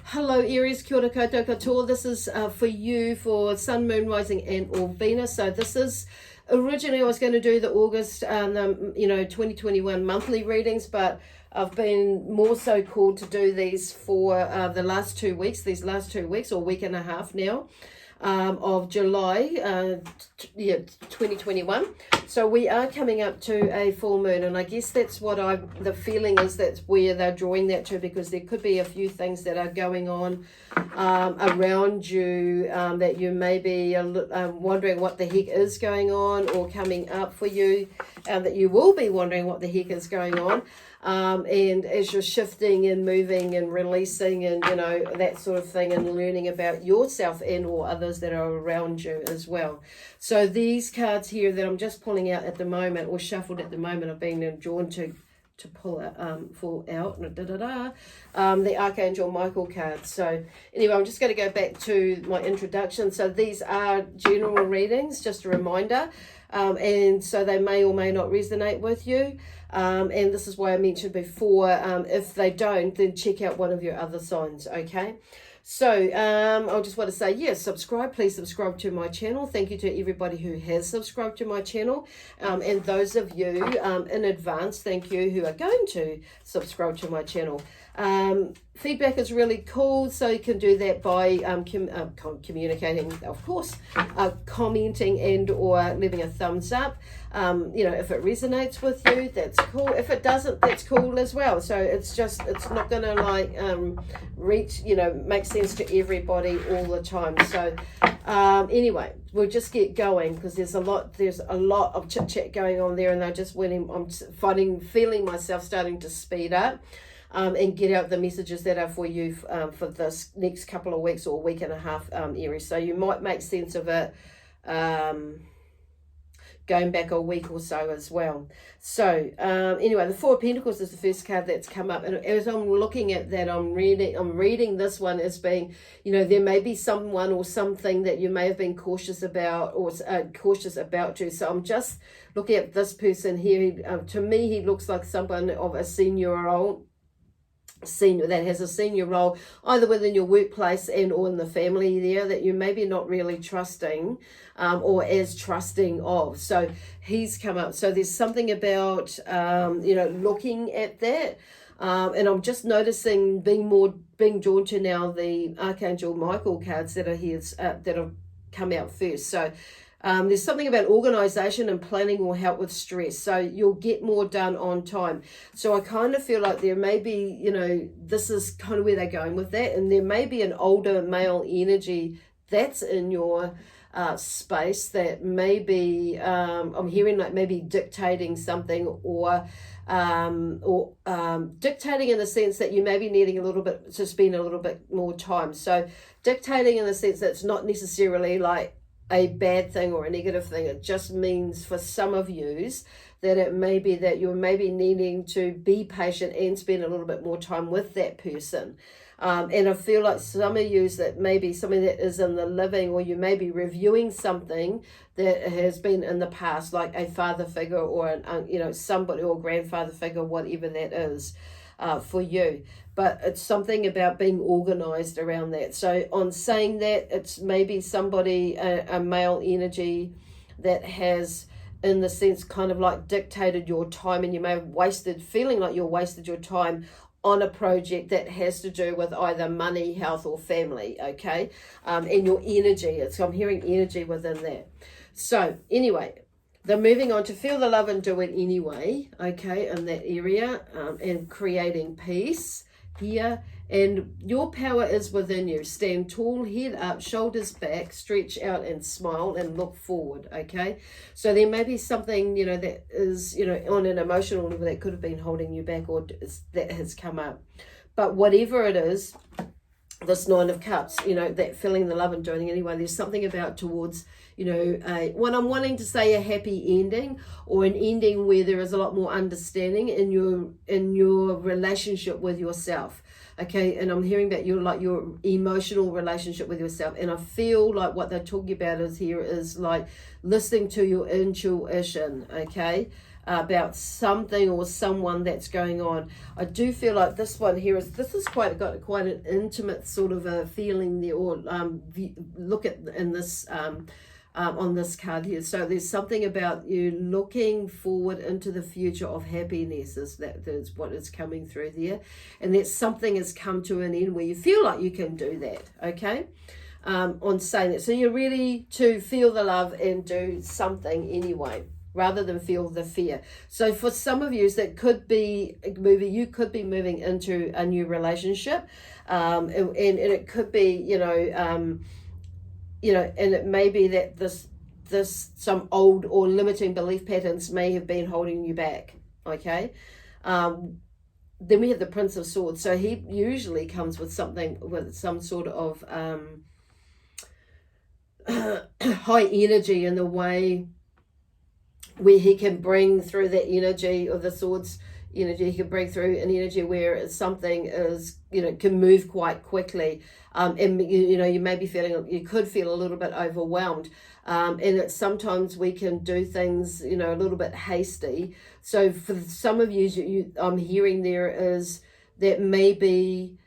Hello Aries, kia ora koutou katoa. This is for you for Sun, Moon, Rising and or Venus. So this is, originally I was going to do the August 2021 monthly readings, but I've been more so called to do these for the last 2 weeks, or week and a half now. Of July 2021. So we are coming up to a full moon, and I guess that's what the feeling is, that's where they're drawing that to, because there could be a few things that are going on around you that you may be wondering what the heck is going on, or coming up for you, that you will be wondering what the heck is going on. And as you're shifting and moving and releasing and, that sort of thing, and learning about yourself and or others that are around you as well. So these cards here that I'm just pulling out at the moment, or shuffled at the moment, I've been drawn to pull it out, the Archangel Michael cards. So anyway, I'm just going to go back to my introduction. So these are general readings, just a reminder, and so they may or may not resonate with you. And this is why I mentioned before, if they don't, then check out one of your other signs, okay? So I just want to say, yes, please subscribe to my channel. Thank you to everybody who has subscribed to my channel. And those of you in advance, thank you, who are going to subscribe to my channel. Feedback is really cool, so you can do that by communicating, of course, commenting and or leaving a thumbs up. If it resonates with you, that's cool. If it doesn't, that's cool as well. So it's not gonna make sense to everybody all the time. So anyway, we'll just get going, because there's a lot of chit chat going on there, and I'm feeling myself starting to speed up. And get out the messages that are for you for this next couple of weeks or week and a half, Aries. So you might make sense of it going back a week or so as well. So anyway, the Four of Pentacles is the first card that's come up, and as I'm looking at that, I'm reading this one as being, there may be someone or something that you may have been cautious about, or cautious about you. So I'm just looking at this person here. To me, he looks like someone of a senior that has a senior role, either within your workplace and or in the family there, that you maybe not really trusting or as trusting of. So he's come up. So there's something about looking at that, and I'm just noticing being drawn to now the Archangel Michael cards that are here, that have come out first. So there's something about organization and planning will help with stress. So you'll get more done on time. So I kind of feel like there may be, this is kind of where they're going with that. And there may be an older male energy that's in your space that may be, I'm hearing like maybe dictating something, or dictating in the sense that you may be needing to spend a little bit more time. So dictating in the sense that it's not necessarily like a bad thing or a negative thing. It just means for some of yous that it may be that you're maybe needing to be patient and spend a little bit more time with that person. And I feel like some of yous, that maybe something that is in the living, or you may be reviewing something that has been in the past, like a father figure or somebody, or grandfather figure, whatever that is for you. But it's something about being organized around that. So on saying that, it's maybe somebody, a male energy, that has, in the sense, kind of like dictated your time, and you may have feeling like you're wasted your time on a project that has to do with either money, health or family, okay? And your energy, I'm hearing energy within that. So anyway, they're moving on to feel the love and do it anyway, okay, in that area, and creating peace here. And your power is within you. Stand tall, head up, shoulders back, stretch out and smile and look forward, okay? So there may be something, that is, on an emotional level that could have been holding you back, or that has come up. But whatever it is, this Nine of Cups, that feeling the love and doing anyway, there's something about towards, when I'm wanting to say a happy ending, or an ending where there is a lot more understanding in your relationship with yourself. Okay, and I'm hearing that your emotional relationship with yourself, and I feel like what they're talking about is like listening to your intuition, okay? about something or someone that's going on. I do feel like this one here is got quite an intimate sort of a feeling there, or look at in this on this card here. So there's something about you looking forward into the future of happiness, that's what is coming through there, and that something has come to an end where you feel like you can do that, okay? On saying that, so you're ready to feel the love and do something anyway, rather than feel the fear. So for some of you, that could be moving. You could be moving into a new relationship, and it could be, and it may be that this some old or limiting belief patterns may have been holding you back. Okay. Then we have the Prince of Swords. So he usually comes with some sort of high energy in the way where he can bring through that energy of the swords energy. He can bring through an energy where something is, can move quite quickly. And you may be feeling, you could feel a little bit overwhelmed. And it's sometimes we can do things, a little bit hasty. So for some of you, I'm hearing there may be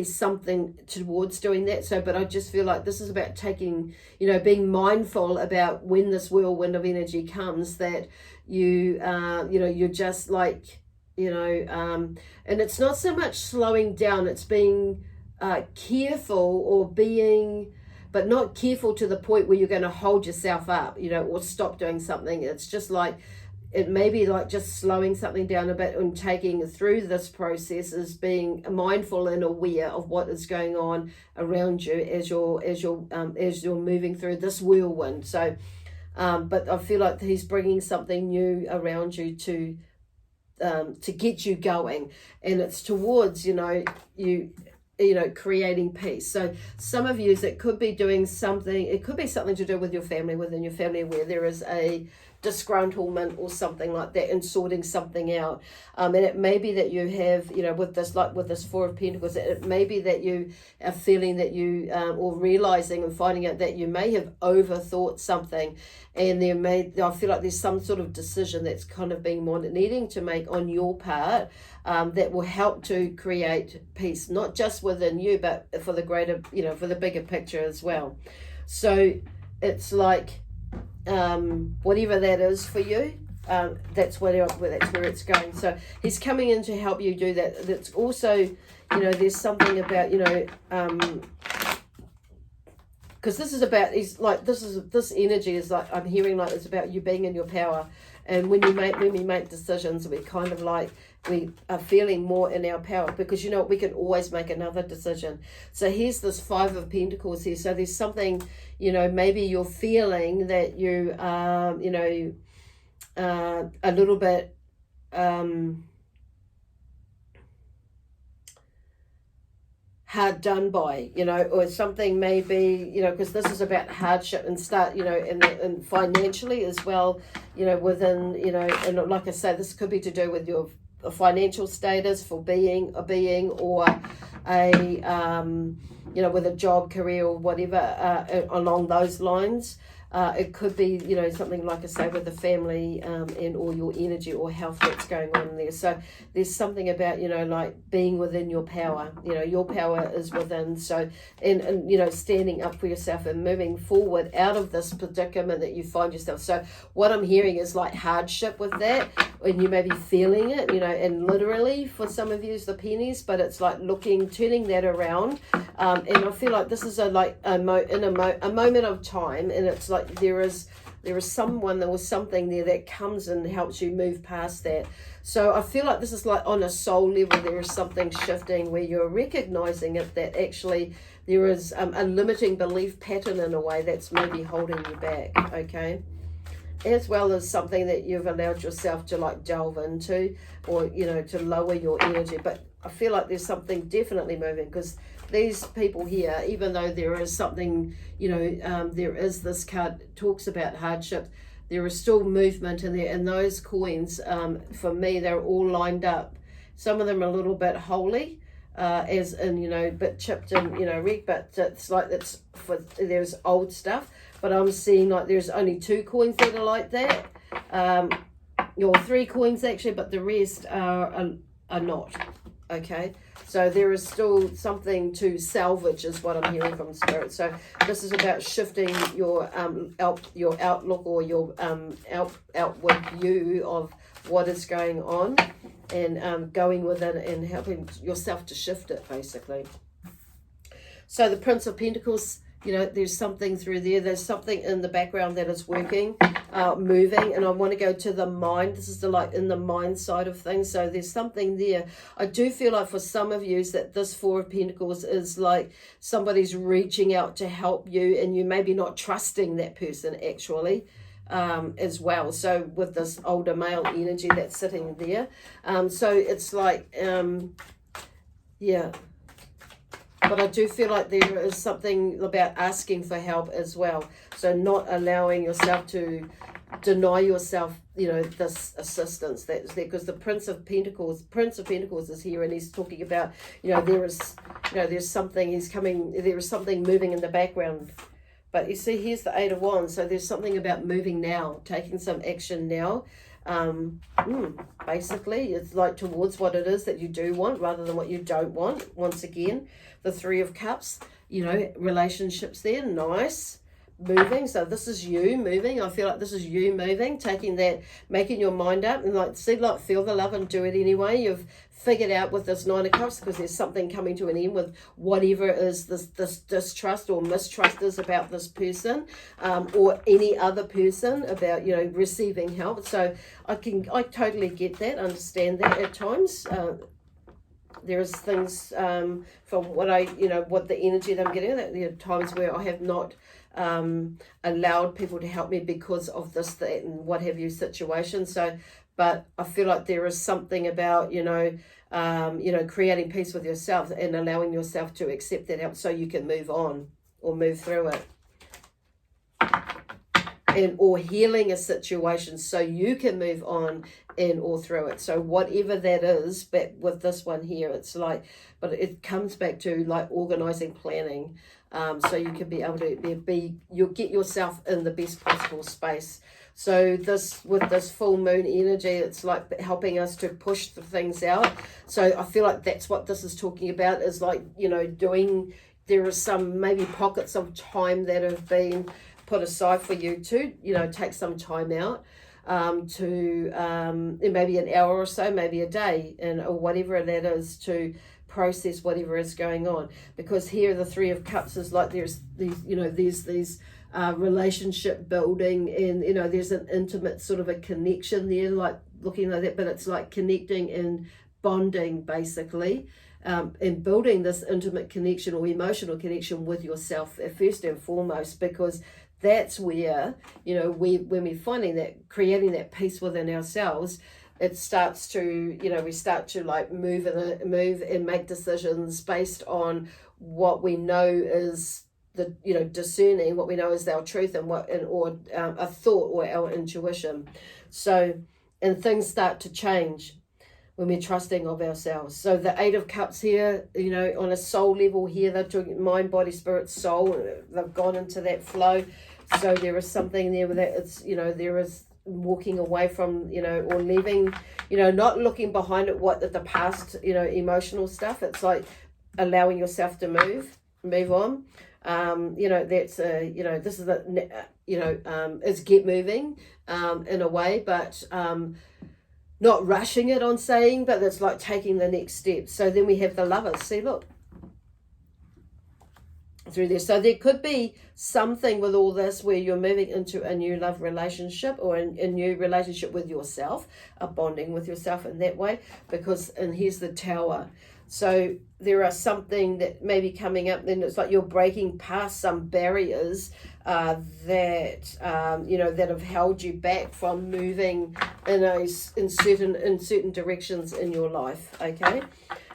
something towards doing that. So, but I just feel like this is about taking, being mindful about when this whirlwind of energy comes, that you're just like, and it's not so much slowing down, it's being careful, or but not careful to the point where you're going to hold yourself up, or stop doing something. It's just like, it may be like just slowing something down a bit and taking through this process, is being mindful and aware of what is going on around you as you're moving through this whirlwind. So, but I feel like he's bringing something new around you to get you going, and it's towards creating peace. So some of you, it could be doing something. It could be something to do with your family, within your family, where there is a disgruntlement or something like that, and sorting something out. And it may be that you have, with this Four of Pentacles, it may be that you are feeling that you, or realizing and finding out that you may have overthought something, and I feel like there's some sort of decision that's kind of being needing to make on your part, that will help to create peace, not just within you, but for the greater, for the bigger picture as well. So it's like, whatever that is for you, that's where it's going. So he's coming in to help you do that. That's also, there's something about, because this is about, this energy is like, I'm hearing like it's about you being in your power. And when we make decisions, we kind of like, we are feeling more in our power, because we can always make another decision. So here's this Five of Pentacles here. So there's something, maybe you're feeling that you are, a little bit, hard done by, or something maybe, because this is about hardship and start, and financially as well, within, and like I say, this could be to do with your financial status, for being or with a job, career, or whatever, along those lines. It could be, something like I say with the family, and or your energy or health that's going on there. So there's something about, like being within your power. Your power is within. So, and standing up for yourself and moving forward out of this predicament that you find yourself. So what I'm hearing is like hardship with that, and you may be feeling it, and literally for some of you it's the pennies, but it's like turning that around. And I feel like this is a moment of time, and it's like there is someone or something there that comes and helps you move past that. So I feel like this is like on a soul level, there is something shifting where you're recognizing it, that actually there is a limiting belief pattern in a way that's maybe holding you back, okay? As well as something that you've allowed yourself to like delve into, or to lower your energy. But I feel like there's something definitely moving, because these people here, even though there is something, there is, this card talks about hardship, there is still movement in there. And those coins, for me, they're all lined up. Some of them are a little bit holy, as in, bit chipped and, wrecked, but it's like there's old stuff. But I'm seeing like there's only 2 coins that are like that. your 3 coins actually, but the rest are not. Okay, so there is still something to salvage, is what I'm hearing from Spirit. So this is about shifting your outlook, or your outward view of what is going on, and going with it and helping yourself to shift it, basically. So the Prince of Pentacles, you know, there's something through there. There's something in the background that is working, moving. And I want to go to the mind. This is the, like, in the mind side of things. So there's something there. I do feel like for some of you that this 4 of Pentacles is like somebody's reaching out to help you, and you maybe not trusting that person actually, as well. So with this older male energy that's sitting there. So it's like, yeah. But I do feel like there is something about asking for help as well. So not allowing yourself to deny yourself, you know, this assistance that's there. Because the Prince of Pentacles is here, and he's talking about, you know, there's something, there is something moving in the background. But you see, here's the 8 of Wands. So there's something about moving now, taking some action now. Basically, it's like towards what it is that you do want rather than what you don't want. Once again, the 3 of Cups, you know, relationships there, nice, moving. So this is you moving. I feel like this is you moving, taking that, making your mind up, and like, see, like, feel the love and do it anyway. You've figured out with this 9 of Cups, because there's something coming to an end with whatever it is this distrust or mistrust is about this person, or any other person, about, you know, receiving help. So I totally get that, understand that at times. There's things from what what the energy that I'm getting, that there are times where I have not allowed people to help me because of this, that, and what have you situation. So, but I feel like there is something about, creating peace with yourself and allowing yourself to accept that help so you can move on or move through it. Or healing a situation so you can move on and or through it. So whatever that is, but with this one here, it's like, but it comes back to like organizing, planning, so you can be able to you'll get yourself in the best possible space. So this, with this full moon energy, it's like helping us to push the things out. So I feel like that's what this is talking about, is like, there are some maybe pockets of time that have been put aside for you to, take some time out, to maybe an hour or so, maybe a day, or whatever that is, to process whatever is going on. Because here the 3 of Cups is like there's these relationship building, and there's an intimate sort of a connection there, like looking like that, but it's like connecting and bonding basically. And building this intimate connection or emotional connection with yourself first and foremost, because that's where, when we're finding that, creating that peace within ourselves, it starts to, we start to like move and make decisions based on what we know is the, discerning what we know is our truth, and or a thought or our intuition. So, and things start to change when we're trusting of ourselves. So the 8 of Cups here, on a soul level here, they're talking mind, body, spirit, soul. They've gone into that flow. So there is something there with that. It's, there is walking away from, or leaving, not looking behind at what the past, emotional stuff. It's like allowing yourself to move on. That's this is it's get moving in a way, but not rushing it on saying, but it's like taking the next step. So then we have the Lovers. See, look through there. So there could be something with all this where you're moving into a new love relationship, or a new relationship with yourself, a bonding with yourself in that way. And here's the Tower. So there are something that may be coming up, then it's like you're breaking past some barriers that have held you back from moving in certain directions in your life. Okay,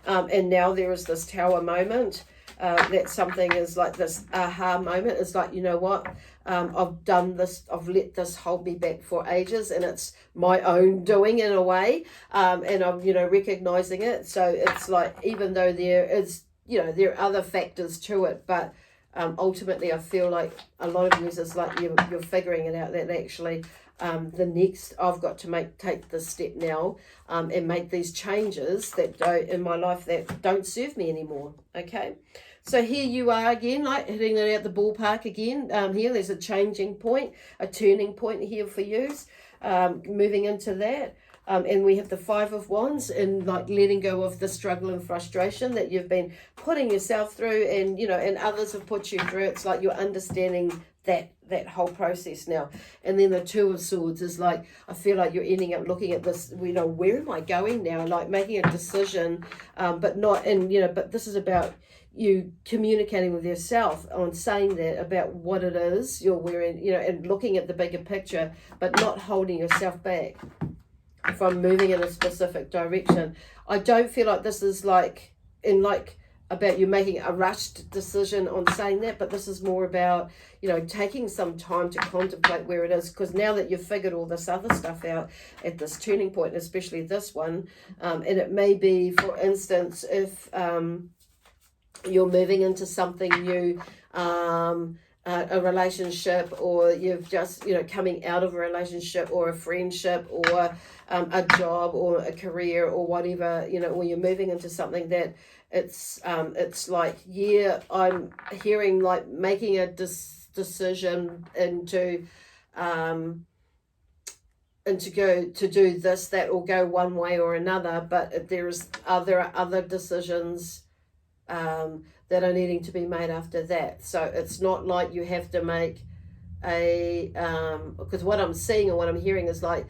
and now there is this Tower moment. That something is like this aha moment. It's like, what? I've done this. I've let this hold me back for ages, and it's my own doing in a way. And I'm, recognizing it. So it's like, even though there is, there are other factors to it, but ultimately I feel like a lot of you is like you're figuring it out that actually the next I've got to take this step now and make these changes that don't in my life that don't serve me anymore. Okay, so here you are again, like hitting it out the ballpark again. Here there's a changing point, a turning point here for you, moving into that. And we have the Five of Wands, and like letting go of the struggle and frustration that you've been putting yourself through, and and others have put you through. It's like you're understanding that whole process now. And then the Two of Swords is like, I feel like you're ending up looking at this, where am I going now? Like making a decision, but not, and but this is about you communicating with yourself on saying that about what it is you're wearing, and looking at the bigger picture, but not holding yourself back from moving in a specific direction. I don't feel like this is like about you making a rushed decision on saying that, but this is more about taking some time to contemplate where it is, because now that you've figured all this other stuff out at this turning point, especially this one, and it may be, for instance, if you're moving into something new, a relationship, or you've just coming out of a relationship or a friendship or a job or a career or whatever, or you're moving into something that it's like, I'm hearing like making a decision into go to do this, that will go one way or another, but there's other decisions that are needing to be made after that. So it's not like you have to make because what I'm seeing and what I'm hearing is like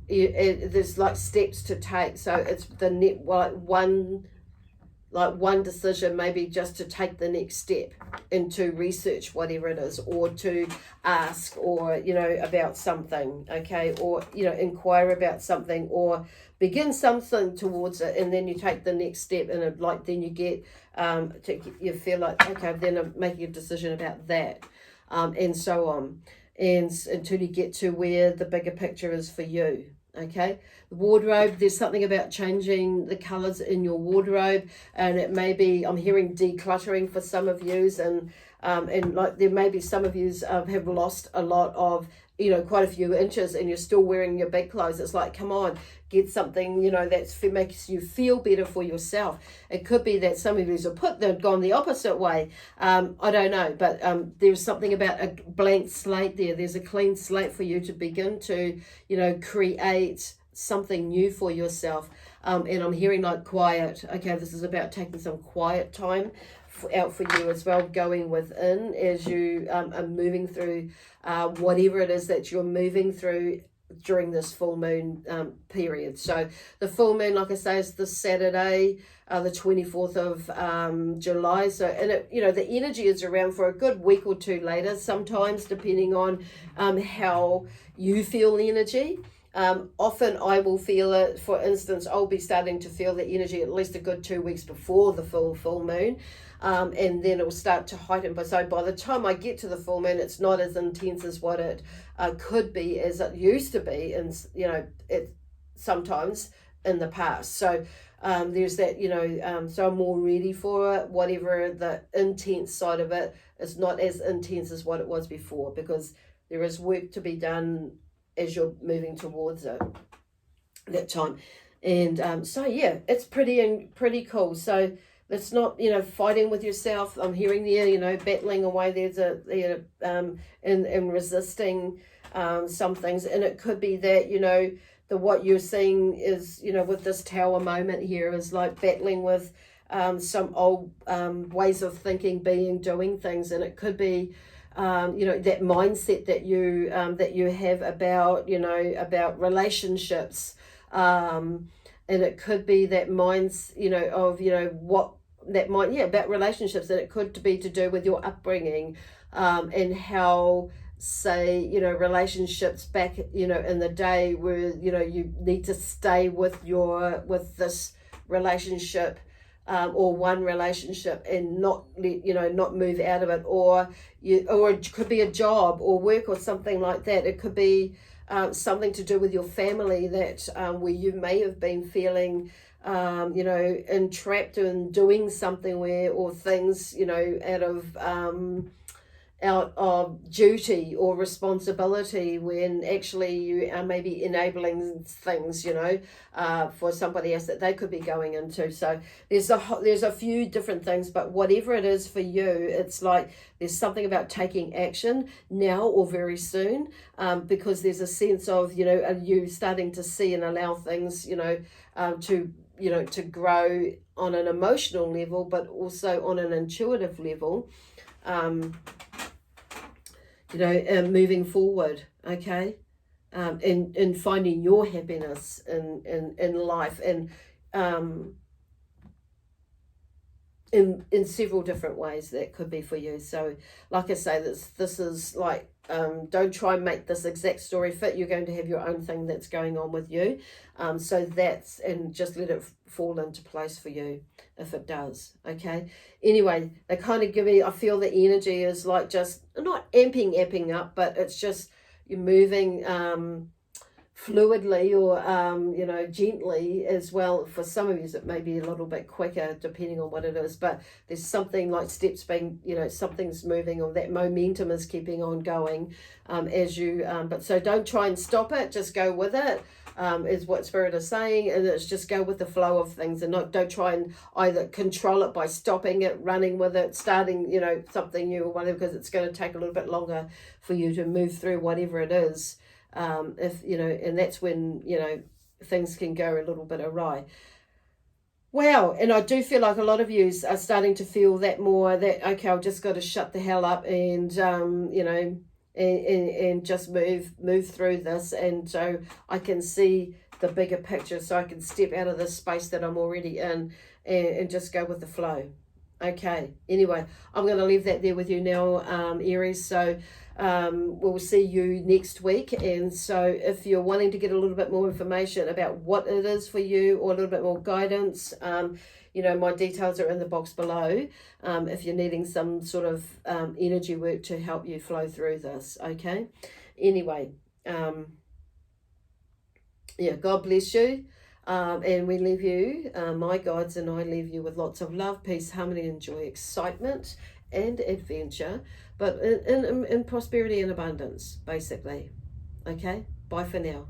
there's like steps to take. So it's one decision, maybe just to take the next step into research whatever it is, or to ask, or about something, okay, or inquire about something, or begin something towards it, and then you take the next step, and then you get you feel like, okay, then I'm making a decision about that, and so on, and until you get to where the bigger picture is for you. Okay, the wardrobe, there's something about changing the colors in your wardrobe, and it may be, I'm hearing decluttering for some of yous, and like there may be some of yous have lost a lot of quite a few inches, and you're still wearing your big clothes. It's like, come on, get something that makes you feel better for yourself. It could be that some of you have gone the opposite way. I don't know, but there's something about a blank slate there. There's a clean slate for you to begin to create something new for yourself. And I'm hearing like quiet. Okay, this is about taking some quiet time out for you as well, going within as you are moving through whatever it is that you're moving through during this full moon period. So the full moon, like I say, is this Saturday, the 24th of July. So, and it, the energy is around for a good week or two later, sometimes depending on how you feel the energy. Often I will feel it. For instance, I'll be starting to feel the energy at least a good 2 weeks before the full moon. And then it will start to heighten. But so by the time I get to the full moon, it's not as intense as what it could be, as it used to be, and it sometimes in the past. So there's that, so I'm more ready for it. Whatever the intense side of it is not as intense as what it was before, because there is work to be done as you're moving towards it that time. And so yeah, it's pretty cool. So it's not, fighting with yourself. I'm hearing there, battling away. There's and resisting some things. And it could be that, what you're seeing is, with this tower moment here, is like battling with some old ways of thinking, doing things. And it could be, that mindset that you have about, about relationships. And it could be that minds, of, what that might, about relationships, and it could be to do with your upbringing, and how, say, relationships back, in the day where, you need to stay with this relationship, or one relationship, and not not move out of it, or it could be a job or work or something like that. It could be something to do with your family that where you may have been feeling you know, entrapped in doing something or things, you know, out of duty or responsibility, when actually you are maybe enabling things, you know, for somebody else that they could be going into. So there's a few different things, but whatever it is for you, it's like there's something about taking action now or very soon, because there's a sense of, you know, you starting to see and allow things, you know, to grow on an emotional level, but also on an intuitive level. You know, moving forward, okay, in finding your happiness in life, and in several different ways that could be for you. So, like I say, this is like, don't try and make this exact story fit. You're going to have your own thing that's going on with you. So that's, and just let it fall into place for you if it does. Okay. Anyway, they kind of give me, I feel the energy is like just not amping up, but it's just you're moving fluidly, or you know, gently as well. For some of you it may be a little bit quicker depending on what it is, but there's something like steps being, you know, something's moving, or that momentum is keeping on going as you but so don't try and stop it, just go with it, is what Spirit is saying. And it's just go with the flow of things, and don't try and either control it by stopping it, running with it, starting, you know, something new or whatever, because it's going to take a little bit longer for you to move through whatever it is. If you know, and that's when, you know, things can go a little bit awry. Wow. And I do feel like a lot of you are starting to feel that more, that okay, I've just got to shut the hell up and you know, and just move through this. And so I can see the bigger picture, so I can step out of this space that I'm already in, and just go with the flow. Okay, anyway, I'm going to leave that there with you now, Aries. So we'll see you next week. And so if you're wanting to get a little bit more information about what it is for you, or a little bit more guidance, you know, my details are in the box below, if you're needing some sort of energy work to help you flow through this. Okay, anyway, yeah, God bless you. And we leave you, my guides and I leave you with lots of love, peace, harmony, and joy, excitement and adventure, but in prosperity and abundance, basically. Okay, bye for now.